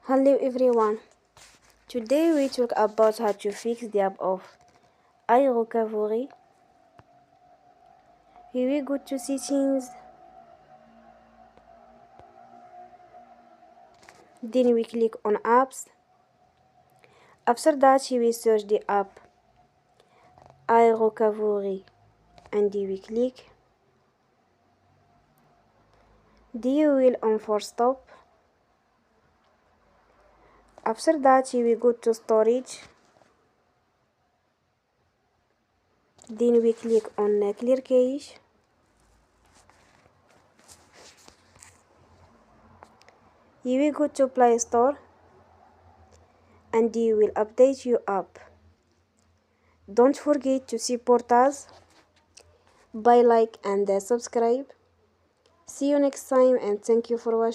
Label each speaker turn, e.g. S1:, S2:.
S1: Hello everyone. Today we talk about how to fix the app of iRocavery. Here we go to settings. Then we click on apps. After that we search the app iRocavery and we click. Then you will on force stop. After that we go to storage. Then we click on clear cache. Here we go to Play Store and you will update your app. Don't forget to support us by like and subscribe. See you next time and thank you for watching.